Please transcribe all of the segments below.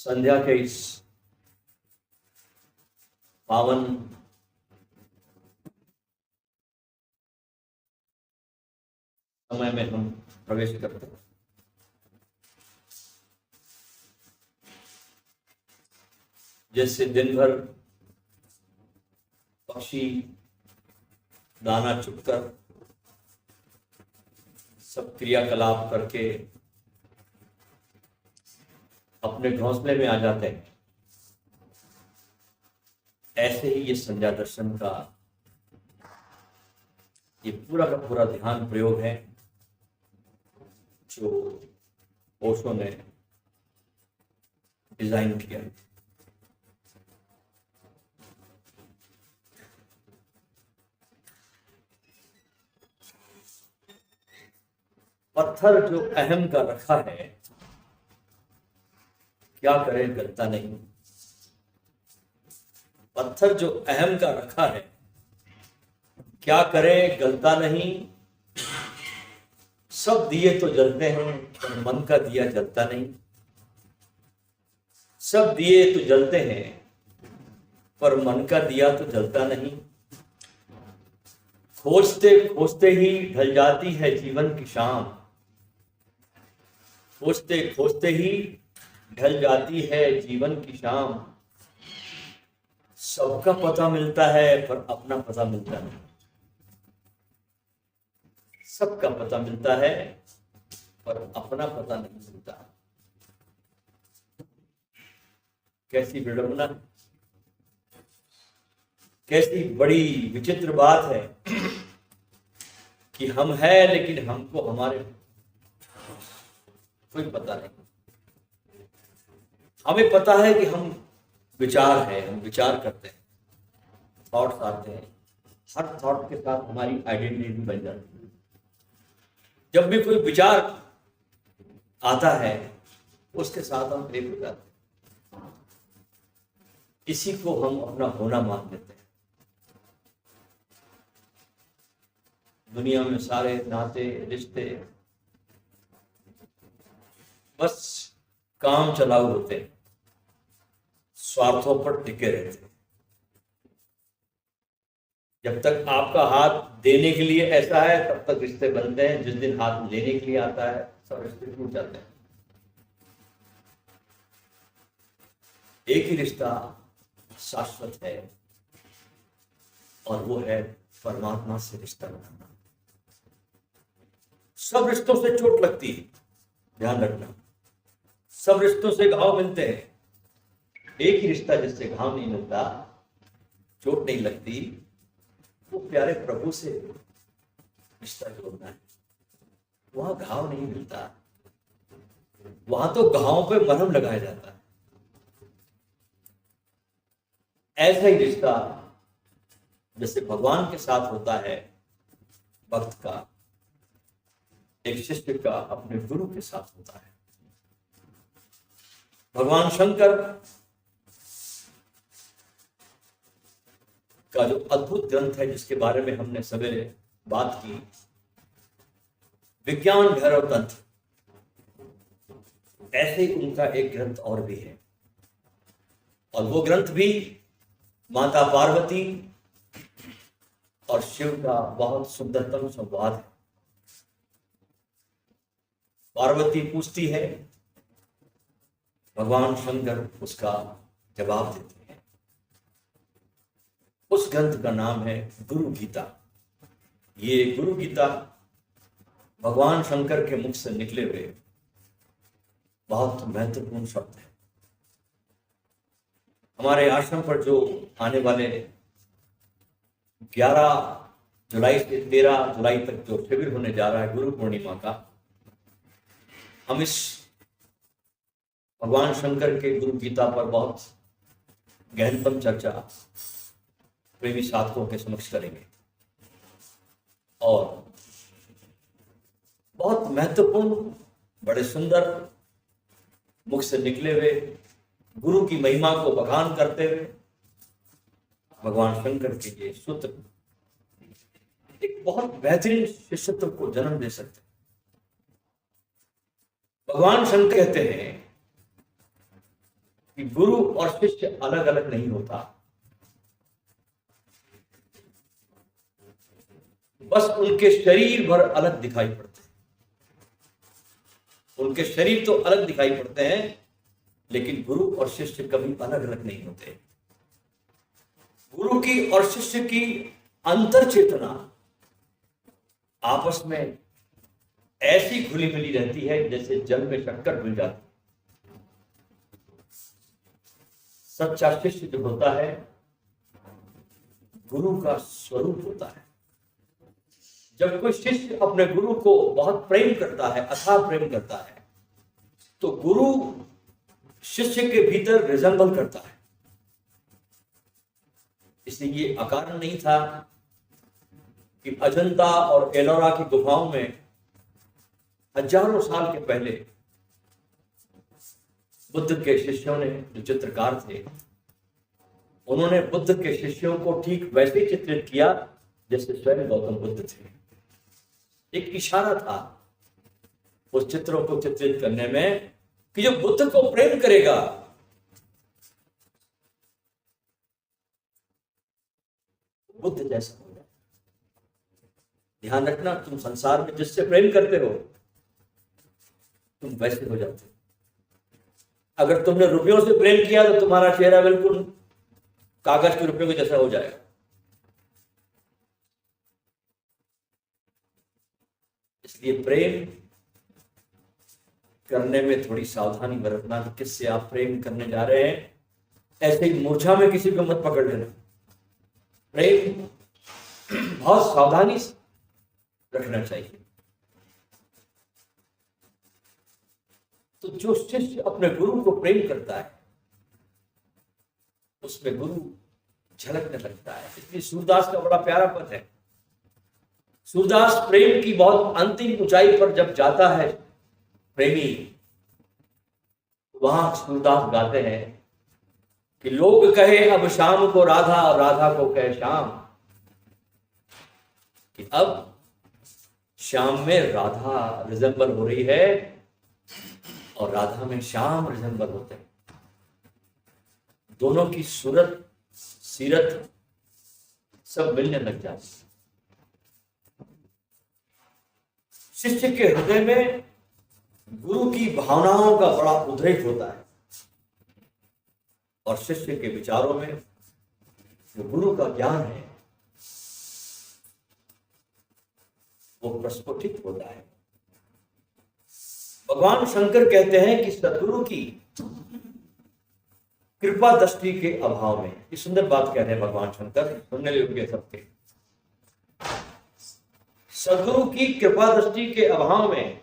संध्या के इस पावन समय में हम प्रवेश करते हैं। जैसे दिन भर पक्षी दाना चुगकर सब क्रियाकलाप करके अपने घोंसले में आ जाते हैं, ऐसे ही ये संध्या दर्शन का ये पूरा का पूरा ध्यान प्रयोग है जो ओशो ने डिजाइन किया। पत्थर जो अहम का रखा है, क्या करे गलता नहीं। पत्थर जो अहम का रखा है, क्या करे गलता नहीं। सब दिए तो जलते हैं पर मन का दिया जलता नहीं। सब दिए तो जलते हैं पर मन का दिया तो जलता नहीं। खोजते खोजते ही ढल जाती है जीवन की शाम। खोजते खोजते ही ढल जाती है जीवन की शाम। सबका पता मिलता है पर अपना पता मिलता नहीं। सबका पता मिलता है पर अपना पता नहीं मिलता। कैसी विडंबना, कैसी बड़ी विचित्र बात है कि हम हैं लेकिन हमको हमारे कोई पता नहीं। हमें पता है कि हम विचार है, हम विचार करते हैं, थॉट्स आते हैं, हर थॉट के साथ हमारी आइडेंटिटी बन जाती है। जब भी कोई विचार आता है उसके साथ हम एक हो जाते हैं, इसी को हम अपना होना मान लेते हैं। दुनिया में सारे नाते रिश्ते बस काम चलाऊ होते हैं, स्वार्थों पर टिके रहते हैं। जब तक आपका हाथ देने के लिए ऐसा है तब तक रिश्ते बनते हैं। जिस दिन हाथ लेने के लिए आता है सब रिश्ते टूट जाते हैं। एक ही रिश्ता शाश्वत है और वो है परमात्मा से रिश्ता बनाना। सब रिश्तों से चोट लगती है, ध्यान रखना। सब रिश्तों से घाव मिलते हैं, एक ही रिश्ता जिससे घाव नहीं मिलता, चोट नहीं लगती, वो प्यारे प्रभु से रिश्ता जोड़ना है। वहां घाव नहीं मिलता, वहां तो घावों पे मरहम लगाया जाता है। ऐसा ही रिश्ता जैसे भगवान के साथ होता है भक्त का, एक शिष्य का अपने गुरु के साथ होता है। भगवान शंकर का जो अद्भुत ग्रंथ है जिसके बारे में हमने सवेरे बात की, विज्ञान भैरव तंत्र, ऐसे ही उनका एक ग्रंथ और भी है। और वो ग्रंथ भी माता पार्वती और शिव का बहुत सुंदरतम संवाद है। पार्वती पूछती है, भगवान शंकर उसका जवाब देते हैं। उस ग्रंथ का नाम है गुरु गीता। ये गुरु गीता भगवान शंकर के मुख से निकले हुए बहुत महत्वपूर्ण शब्द है। हमारे आश्रम पर जो आने वाले 11 जुलाई से 13 जुलाई तक जो शिविर होने जा रहा है गुरु पूर्णिमा का, हम इस भगवान शंकर के गुरु गीता पर बहुत गहनतम चर्चा प्रेमी साधकों के समक्ष करेंगे और बहुत महत्वपूर्ण, बड़े सुंदर मुख से निकले हुए गुरु की महिमा को बखान करते हुए भगवान शंकर के ये सूत्र एक बहुत बेहतरीन शिष्यत्व को जन्म दे सकते हैं। भगवान शंकर कहते हैं कि गुरु और शिष्य अलग अलग नहीं होता, बस उनके शरीर भर अलग दिखाई पड़ते हैं। उनके शरीर तो अलग दिखाई पड़ते हैं, लेकिन गुरु और शिष्य कभी अलग अलग नहीं होते। गुरु की और शिष्य की अंतर चेतना आपस में ऐसी घुली मिली रहती है जैसे जल में शक्कर घुल जाती है। सच्चा शिष्य जो होता है गुरु का स्वरूप होता है। जब कोई शिष्य अपने गुरु को बहुत प्रेम करता है, अथाह प्रेम करता है, तो गुरु शिष्य के भीतर रिजेंबल करता है। इसलिए ये अकारण नहीं था कि अजंता और एलोरा की गुफाओं में हजारों साल के पहले बुद्ध के शिष्यों ने, जो चित्रकार थे, उन्होंने बुद्ध के शिष्यों को ठीक वैसे चित्रित किया जैसे स्वयं गौतम बुद्ध थे। एक इशारा था उस चित्रों को चित्रित करने में कि जो बुद्ध को प्रेम करेगा बुद्ध जैसा हो जाए। ध्यान रखना, तुम संसार में जिससे प्रेम करते हो तुम वैसे हो जाते हो। अगर तुमने रुपयों से प्रेम किया तो तुम्हारा चेहरा बिल्कुल कागज के रुपयों के जैसा हो जाएगा। इसलिए प्रेम करने में थोड़ी सावधानी बरतना कि किससे आप प्रेम करने जा रहे हैं। ऐसे ही मूर्छा में किसी को मत पकड़ लेना। प्रेम बहुत सावधानी से रखना चाहिए। तो जो शिष्य अपने गुरु को प्रेम करता है उसमें गुरु झलकने लगता है। इसलिए सूरदास का बड़ा प्यारा पद है। सूरदास प्रेम की बहुत अंतिम ऊंचाई पर जब जाता है प्रेमी, वहां सूरदास गाते हैं कि लोग कहे अब शाम को राधा और राधा को कहे श्याम, कि अब श्याम में राधा रिजेंबल हो रही है और राधा में श्याम रिजेंबल होते हैं। दोनों की सूरत सीरत सब मिलने लग जाती है। शिष्य के हृदय में गुरु की भावनाओं का बड़ा उद्रेक होता है और शिष्य के विचारों में जो गुरु का ज्ञान है वो प्रस्फुटित होता है। भगवान शंकर कहते हैं कि सद्गुरु की कृपा दृष्टि के अभाव में, ये सुंदर बात कह रहे हैं भगवान शंकर, सुनने योग्य सबके। सद्गुरु की कृपा दृष्टि के अभाव में,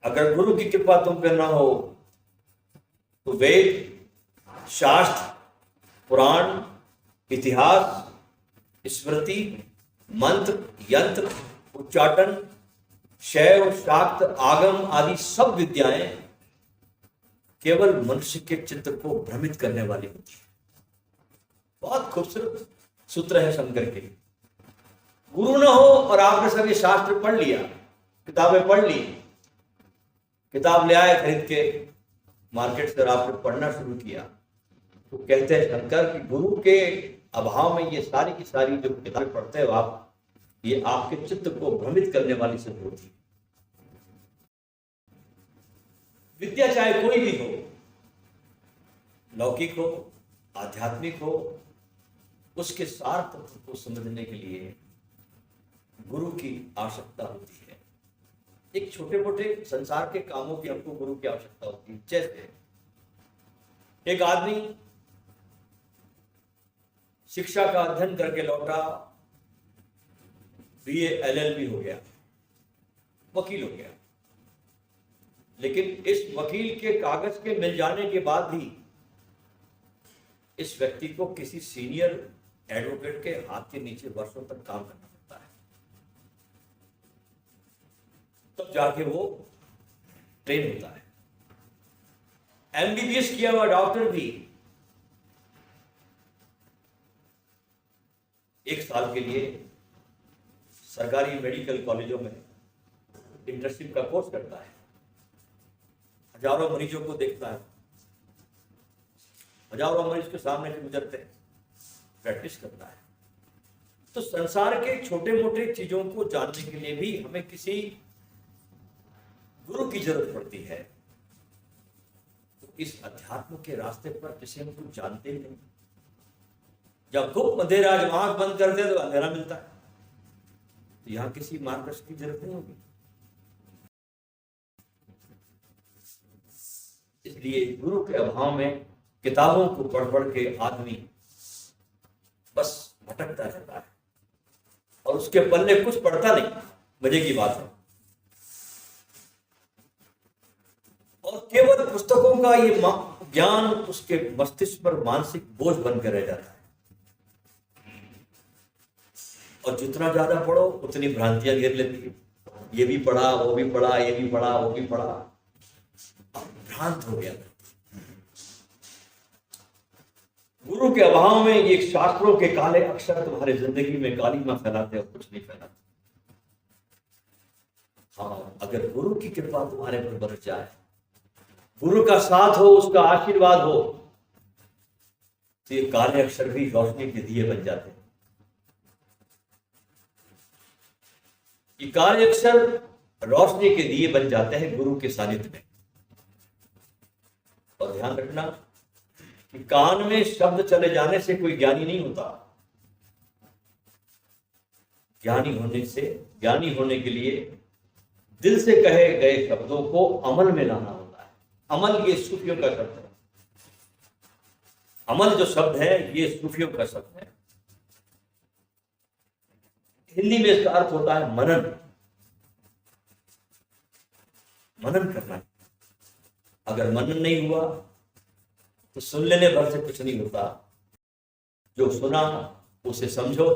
अगर गुरु की कृपा तुम पे ना हो तो वेद, शास्त्र, पुराण, इतिहास, स्मृति, मंत्र, यंत्र, उच्चाटन, शैव, शाक्त, आगम आदि सब विद्याएं केवल मनुष्य के चित्त को भ्रमित करने वाली होती है। बहुत खूबसूरत सूत्र है शंकर के। गुरु न हो और आपने सभी शास्त्र पढ़ लिया, किताबें पढ़ ली, किताब ले आए खरीद के मार्केट से और आपने पढ़ना शुरू किया, तो कहते हैं शंकर कि गुरु के अभाव में ये सारी की सारी जो किताबें पढ़ते हो आप, ये आपके चित्त को भ्रमित करने वाली सिद्ध होती है। विद्या चाहे कोई भी हो, लौकिक हो, आध्यात्मिक हो, उसके सार तत्व को समझने के लिए गुरु की आवश्यकता होती है। एक छोटे मोटे संसार के कामों की हमको गुरु की आवश्यकता होती है। जैसे एक आदमी शिक्षा का अध्ययन करके लौटा, बीए एलएलबी हो गया, वकील हो गया, लेकिन इस वकील के कागज के मिल जाने के बाद भी इस व्यक्ति को किसी सीनियर एडवोकेट के हाथ के नीचे वर्षों तक काम करना पड़ता है, तब जाके वो ट्रेन होता है। एमबीबीएस किया हुआ डॉक्टर भी 1 साल के लिए सरकारी मेडिकल कॉलेजों में इंटर्नशिप का कोर्स करता है, हजारों मरीजों को देखता है, हजारों मरीज के सामने से गुजरते हैं, प्रैक्टिस करता है। तो संसार के छोटे मोटे चीजों को जानने के लिए भी हमें किसी गुरु की जरूरत पड़ती है। तो इस अध्यात्म के रास्ते पर जिसे हम कुछ जानते ही नहीं, जब खूब अंधेरा, जब आंख बंद करते हैं तो अंधेरा मिलता है, तो यहां किसी मार्गदर्शक की जरूरत नहीं होगी। इसलिए गुरु के अभाव में किताबों को पढ़ पढ़ के आदमी बस भटकता रहता है और उसके पल्ले कुछ पड़ता नहीं। मजे की बात है। और केवल पुस्तकों का ये ज्ञान उसके मस्तिष्क पर मानसिक बोझ बनकर रह जाता है। और जितना ज्यादा पढ़ो उतनी भ्रांतियां घेर लेती है। ये भी पढ़ा, वो भी पढ़ा, ये भी पढ़ा, वो भी पढ़ा, भ्रांत हो गया। गुरु के अभाव में ये शास्त्रों के काले अक्षर तुम्हारे जिंदगी में कालीमा फैलाते और कुछ नहीं फैलाते। हाँ, अगर गुरु की कृपा तुम्हारे पर बरस जाए, गुरु का साथ हो, उसका आशीर्वाद हो, तो ये काले अक्षर भी रोशनी के दिए बन जाते हैं। ये काले अक्षर रोशनी के दिए बन जाते हैं गुरु के सानिध्य में। और ध्यान रखना कि कान में शब्द चले जाने से कोई ज्ञानी नहीं होता। ज्ञानी होने के लिए दिल से कहे गए शब्दों को अमल में लाना होता है। अमल ये सूफियों का शब्द है। अमल जो शब्द है ये सूफियों का शब्द है। हिंदी में इसका अर्थ होता है मनन। मनन करना। अगर मनन नहीं हुआ तो सुन लेने भर से कुछ नहीं होता। जो सुना उसे समझो,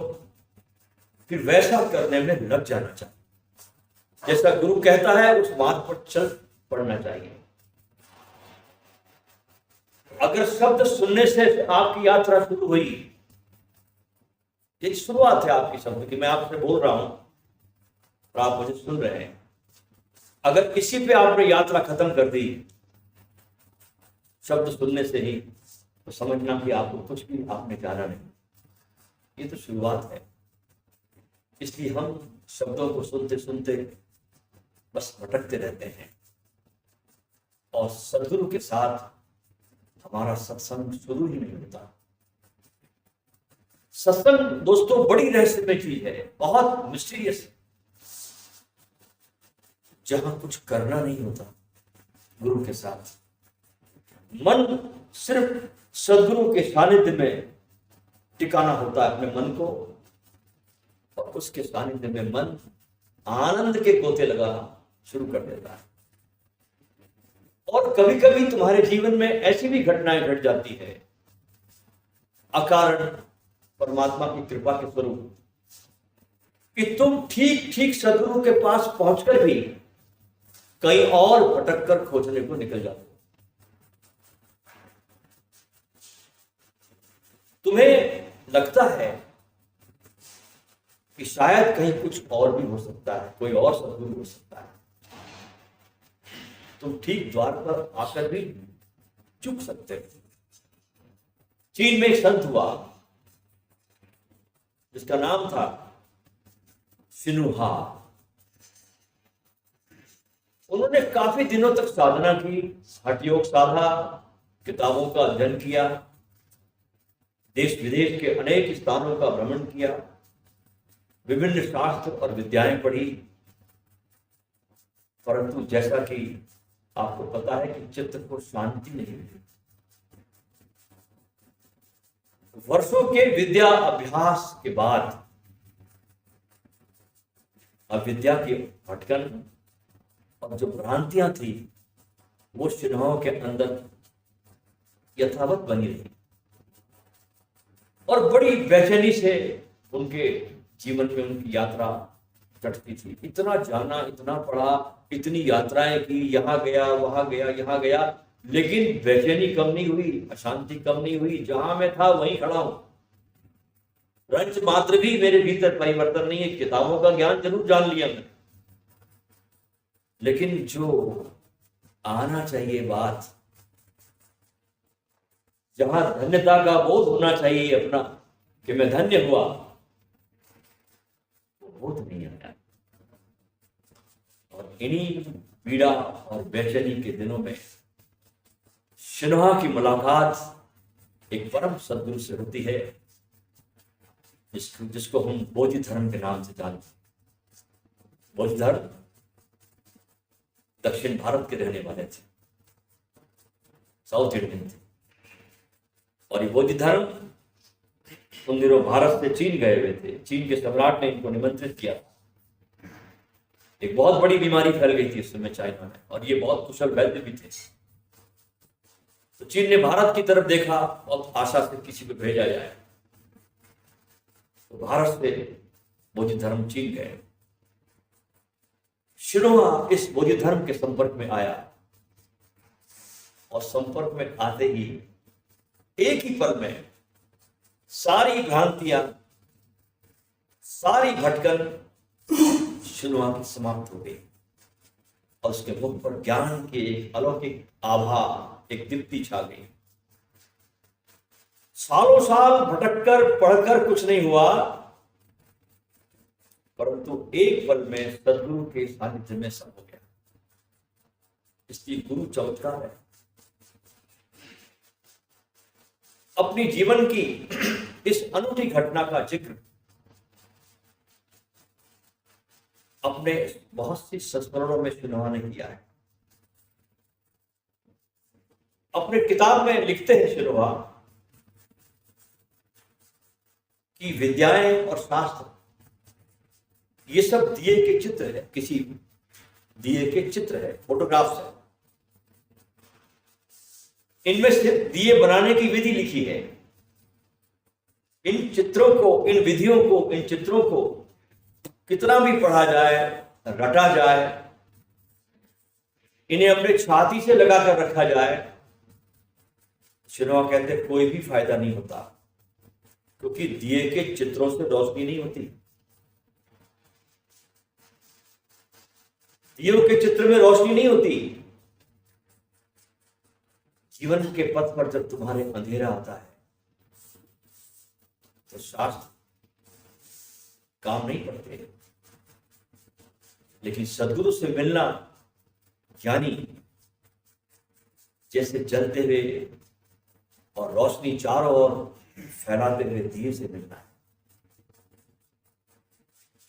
फिर वैसा करने में लग जाना चाहिए। जैसा गुरु कहता है उस मार्ग पर चल पड़ना चाहिए। अगर शब्द सुनने से आपकी यात्रा शुरू हुई, ये शुरुआत है आपकी शब्द की, मैं आपसे बोल रहा हूं और आप मुझे सुन रहे हैं। अगर किसी पे आपने यात्रा खत्म कर दी शब्द सुनने से ही, तो समझना कि आपको कुछ भी आपने जाना नहीं। ये तो शुरुआत है। इसलिए हम शब्दों को सुनते सुनते बस भटकते रहते हैं और सदगुरु के साथ हमारा सत्संग शुरू ही नहीं होता। सत्संग दोस्तों बड़ी रहस्यमय चीज है, बहुत मिस्टीरियस है, जहां कुछ करना नहीं होता गुरु के साथ। मन सिर्फ सदगुरु के सानिध्य में टिकाना होता है अपने मन को, और उसके सानिध्य में मन आनंद के गोते लगाना शुरू कर देता है। और कभी कभी तुम्हारे जीवन में ऐसी भी घटनाएं घट जाती है अकारण परमात्मा की कृपा के स्वरूप, कि तुम ठीक ठीक सदगुरु के पास पहुंचकर भी कहीं और भटक कर खोजने को निकल जाते हो। तुम्हें लगता है कि शायद कहीं कुछ और भी हो सकता है, कोई और सदगुरु हो सकता है। तुम ठीक द्वार पर आकर भी चुक सकते हो। चीन में एक संत हुआ जिसका नाम था सिनुहा। उन्होंने काफी दिनों तक साधना की, हठ योग साधा, किताबों का अध्ययन किया, देश विदेश के अनेक स्थानों का भ्रमण किया, विभिन्न शास्त्र और विद्याएं पढ़ी, परंतु जैसा कि आपको पता है कि चित्त को शांति नहीं मिली। वर्षों के विद्या अभ्यास के बाद अविद्या की भटकन और जो भ्रांतियां थी वो सिन्हाओं के अंदर यथावत बनी रही और बड़ी बेचैनी से उनके जीवन में उनकी यात्रा कटती थी। इतना जाना, इतना पढ़ा, इतनी यात्राएं की, यहाँ गया, वहां गया, यहाँ गया, लेकिन बेचैनी कम नहीं हुई, अशांति कम नहीं हुई। जहां मैं था वहीं खड़ा हूं, रंच मात्र भी मेरे भीतर परिवर्तन नहीं है। किताबों का ज्ञान जरूर जान लिया मैंने, लेकिन जो आना चाहिए बात, जहां धन्यता का बोध होना चाहिए अपना कि मैं धन्य हुआ, वो बोध नहीं आया। और इन्हीं पीड़ा और बेचैनी के दिनों में शिन्हा की मुलाकात एक परम सद्गुरु से होती है, जिसको हम बोधि धर्म के नाम से जानते हैं। बोधि धर्म दक्षिण भारत के रहने वाले थे, साउथ इंडियन थे। और ये बोधि धर्म उन दिनों भारत से चीन गए हुए थे। चीन के सम्राट ने इनको निमंत्रित किया। एक बहुत बड़ी बीमारी फैल गई थी उस समय चाइना में, और ये बहुत कुशल वैद्य भी थे। तो चीन ने भारत की तरफ देखा, बहुत आशा से किसी को भेजा जाए। तो भारत से बोधि धर्म चीन गए। शिन्हा इस बोधि धर्म के संपर्क में आया, और संपर्क में आते ही एक ही पल में सारी भ्रांतियां, सारी भटकन शिन्हा की समाप्त हो गई, और उसके मुख पर ज्ञान की एक अलौकिक आभा, एक दीप्ति छा गई। सालों साल भटककर पढ़कर कुछ नहीं हुआ, परंतु एक पल में सद्गुरु के सानिध्य में सब हो गया। इसलिए गुरु चमत्कार है। अपनी जीवन की इस अनूठी घटना का जिक्र अपने बहुत सी संस्मरणों में शिन्हा ने किया है। अपने किताब में लिखते हैं शिन्हा कि विद्याएं और शास्त्र ये सब दिए के चित्र है, किसी दिए के चित्र है, फोटोग्राफ्स है। इनमें से दिए बनाने की विधि लिखी है। इन चित्रों को, इन विधियों को, इन चित्रों को कितना भी पढ़ा जाए, रटा जाए, इन्हें अपने छाती से लगाकर रखा जाए, शिन्हा कहते कोई भी फायदा नहीं होता, क्योंकि दिए के चित्रों से रोशनी नहीं होती। दियों के चित्र में रोशनी नहीं होती। जीवन के पथ पर जब तुम्हारे अंधेरा आता है तो शास्त्र काम नहीं पड़ते, लेकिन सद्गुरु से मिलना ज्ञानी जैसे जलते हुए और रोशनी चारों ओर फैलाते हुए दिए से मिलना है।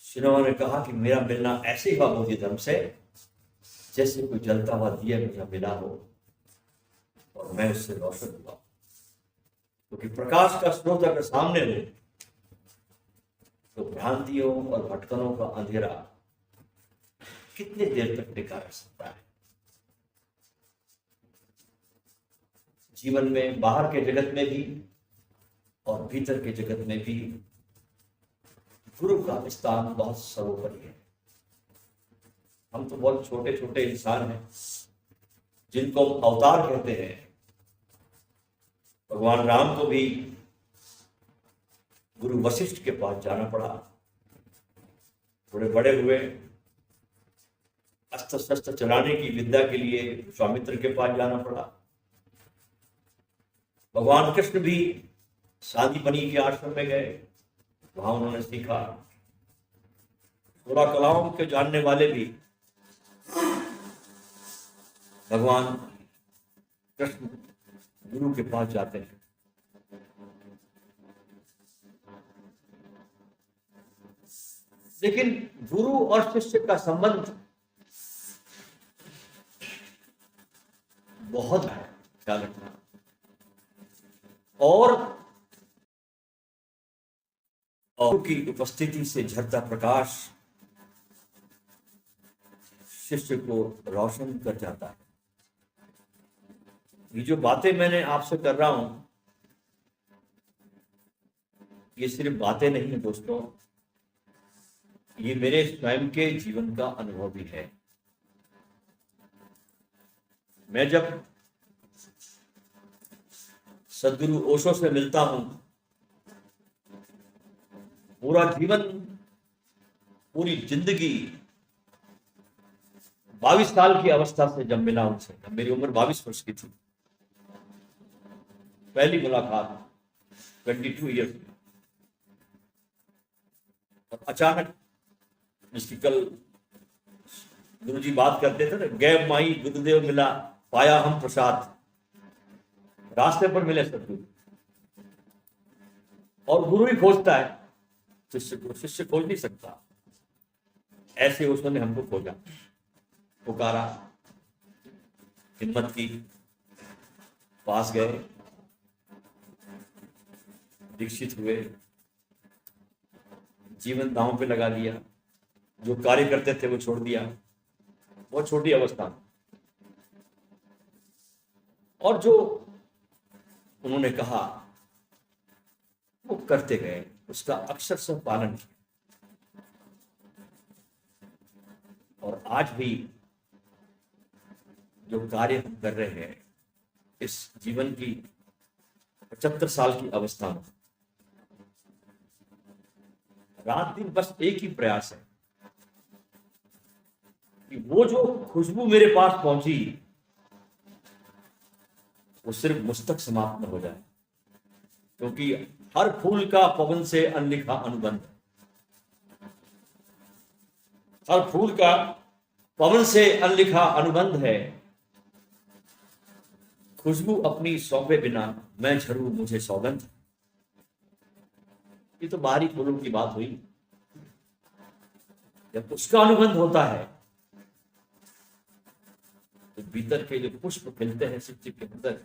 शिन्हा ने कहा कि मेरा मिलना ऐसे हुआ बोधि धर्म से जैसे कोई जलता हुआ दिया मुझे मिला हो और मैं उससे रोशन हुआ। क्योंकि प्रकाश का स्रोत अगर सामने हो तो भ्रांतियों और भटकनों का अंधेरा कितने देर तक टिका रह सकता है। जीवन में बाहर के जगत में भी और भीतर के जगत में भी गुरु का स्थान बहुत सर्वोपरि है। हम तो बहुत छोटे छोटे इंसान हैं जिनको हम अवतार कहते हैं। भगवान राम को भी गुरु वशिष्ठ के पास जाना पड़ा, थोड़े बड़े हुए, अस्त्र शस्त्र चलाने की विद्या के लिए स्वामित्र के पास जाना पड़ा। भगवान कृष्ण भी सांदीपनी के आश्रम में गए, वहां उन्होंने सीखा। 16 कलाओं के जानने वाले भी भगवान कृष्ण गुरु के पास जाते हैं। लेकिन गुरु और शिष्य का संबंध बहुत है, ख्याल रखना। और की उपस्थिति से झरता प्रकाश शिष्य को रोशन कर जाता है। ये जो बातें मैंने आपसे कर रहा हूं, ये सिर्फ बातें नहीं है दोस्तों, ये मेरे स्वयं के जीवन का अनुभव भी है। मैं जब सद्गुरु ओशो से मिलता हूं, पूरा जीवन, पूरी जिंदगी 22 साल की अवस्था से जब मिला उनसे, जब मेरी उम्र 22 वर्ष की थी, पहली मुलाकात 22 ईयर्स में, और अचानक, जिसकी कल गुरु जी बात करते थे ना, गैब माई गुरुदेव मिला, पाया हम प्रसाद, रास्ते पर मिले सदगुरु। और गुरु ही खोजता है शिष्य को, शिष्य खोज नहीं सकता। ऐसे उसने हमको खोजा, पुकारा, हिम्मत की, पास गए, दीक्षित हुए, जीवन दांव पे लगा दिया, जो कार्य करते थे वो छोड़ दिया, बहुत छोटी अवस्था में। और जो उन्होंने कहा वो करते गए, उसका अक्षरशः पालन किया। और आज भी जो कार्य हम कर रहे हैं इस जीवन की 75 साल की अवस्था में, रात दिन बस एक ही प्रयास है कि वो जो खुशबू मेरे पास पहुंची वो सिर्फ मुझ तक समाप्त न हो जाए, क्योंकि हर फूल का पवन से अनलिखा अनुबंध है। हर फूल का पवन से अनलिखा अनुबंध है। खुशबू अपनी सौंपे बिना मैं झरूं मुझे सौगंध। ये तो बाहरी फूलों की बात हुई। जब उसका अनुबंध होता है तो भीतर के जो पुष्प खिलते हैं शिव के अंदर,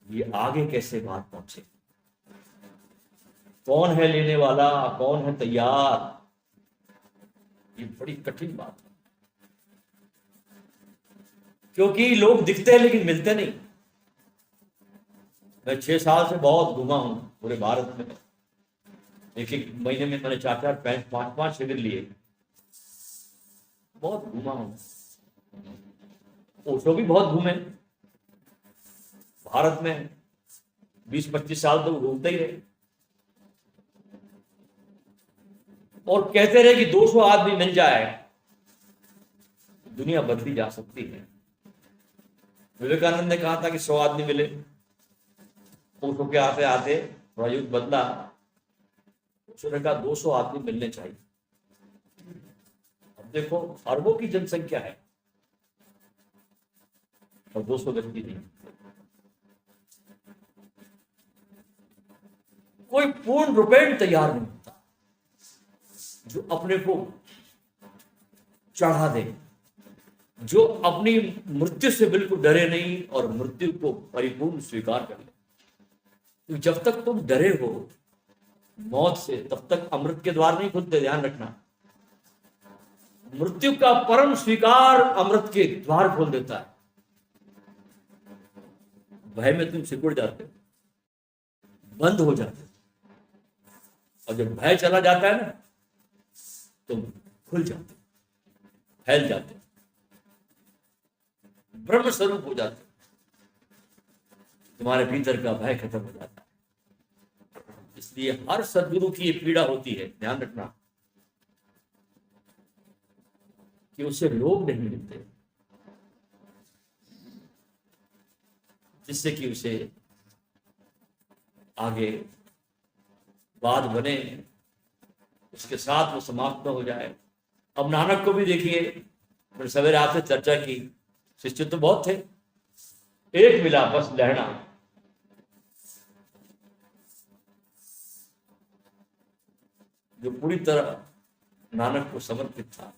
ये आगे कैसे बात पहुंचे, कौन है लेने वाला, कौन है तैयार, ये बड़ी कठिन बात है। क्योंकि लोग दिखते हैं लेकिन मिलते नहीं। मैं 6 साल से बहुत घूमा हूं पूरे भारत में। एक महीने में मैंने 4-4, 5-5 शिविर लिए, बहुत घूमा हूं। ओशो भी बहुत घूमे भारत में, 20-25 साल तो घूमते ही रहे। और कहते रहे कि 200 आदमी मिल जाए दुनिया बदली जा सकती है। विवेकानंद ने कहा था कि 100 आदमी मिले, ओशो के आते आते थोड़ा युग बदला, उसने कहा 200 आदमी मिलने चाहिए। अब देखो अरबों की जनसंख्या है और 200 व्यक्ति नहीं। कोई पूर्ण रूपेण तैयार नहीं होता जो अपने को चढ़ा दे, जो अपनी मृत्यु से बिल्कुल डरे नहीं और मृत्यु को परिपूर्ण स्वीकार कर ले। तो जब तक तुम डरे हो मौत से, तब तक अमृत के द्वार नहीं खुलते, ध्यान रखना। मृत्यु का परम स्वीकार अमृत के द्वार खोल देता है। भय में तुम सिकुड़ जाते हो, बंद हो जाते हो, और जब भय चला जाता है ना तुम खुल जाते, फैल जाते, ब्रह्म स्वरूप हो जाते, तुम्हारे भीतर का भय खत्म हो जाता है। इसलिए हर सद्गुरु की ये पीड़ा होती है, ध्यान रखना, कि उसे लोग नहीं मिलते जिससे कि उसे आगे बात बने, उसके साथ वो समाप्त न हो जाए। अब नानक को भी देखिए, मैंने सवेरे आपसे चर्चा की, शिष्य तो बहुत थे, एक मिला बस लहना, जो पूरी तरह नानक को समर्पित था।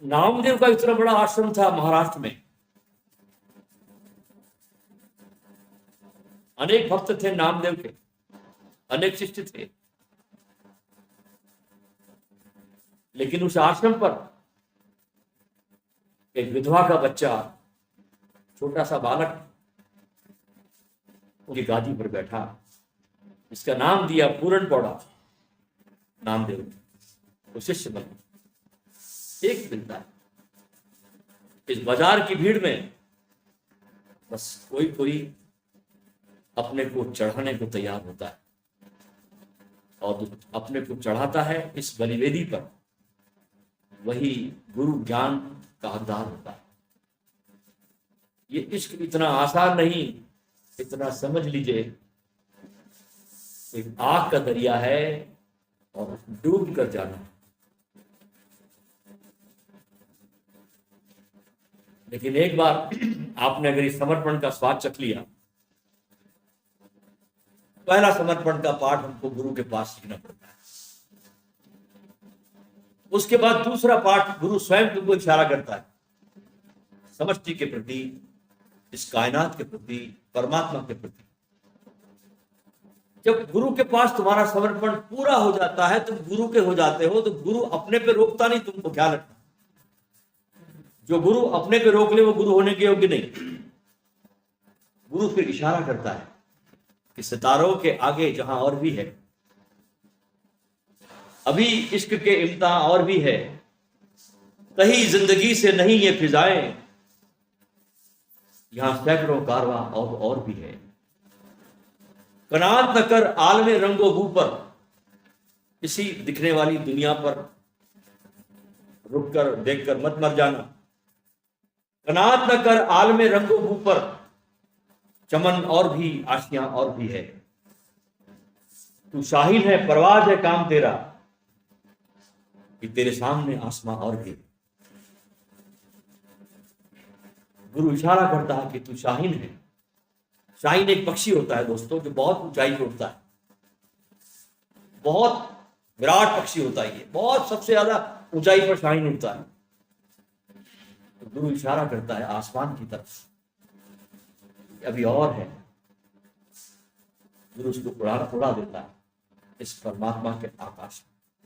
नामदेव का इतना बड़ा आश्रम था महाराष्ट्र में, अनेक भक्त थे नामदेव के, अनेक शिष्य थे, लेकिन उस आश्रम पर एक विधवा का बच्चा, छोटा सा बालक उनकी गादी पर बैठा, इसका नाम दिया पूरन पौड़ा नामदेव, वो शिष्य बना। एक मिलता है इस बाजार की भीड़ में, बस कोई कोई अपने को चढ़ाने को तैयार होता है और अपने को चढ़ाता है इस बलिवेदी पर, वही गुरु ज्ञान का हकदार होता है। ये इश्क इतना आसान नहीं, इतना समझ लीजिए, एक आग का दरिया है और डूब कर जाना। लेकिन एक बार आपने अगर इस समर्पण का स्वाद चख लिया, पहला समर्पण का पाठ हमको गुरु के पास सीखना पड़ता है। उसके बाद दूसरा पाठ गुरु स्वयं तुमको इशारा करता है समष्टि के प्रति, इस कायनात के प्रति, परमात्मा के प्रति। जब गुरु के पास तुम्हारा समर्पण पूरा हो जाता है, तुम गुरु के हो जाते हो, तो गुरु अपने पे रोकता नहीं, तुमको ख्याल रखना। जो गुरु अपने पे रोक ले वो गुरु होने के योग्य नहीं। गुरु फिर इशारा करता है कि सितारों के आगे जहां और भी है, अभी इश्क के इम्तिहान और भी है, कहीं जिंदगी से नहीं ये फिजाएं, यहां सैकड़ों कारवां और भी है। कनात न कर आलमे रंगो बू पर, इसी दिखने वाली दुनिया पर रुककर देखकर मत मर जाना। कनात न कर आलमे रंगो बू पर, चमन और भी, आशियां और भी है। तू शाहीन है, परवाज है काम तेरा, कि तेरे सामने आसमां और भी। गुरु इशारा करता है कि तू शाहीन है। शाहीन एक पक्षी होता है दोस्तों, जो बहुत ऊंचाई पे उड़ता है, बहुत विराट पक्षी होता है ये, बहुत सबसे ज्यादा ऊंचाई पर शाहीन उड़ता है। तो गुरु इशारा करता है आसमान की तरफ, अभी और है। गुरु उसको उड़ा देता है इस परमात्मा के आकाश में।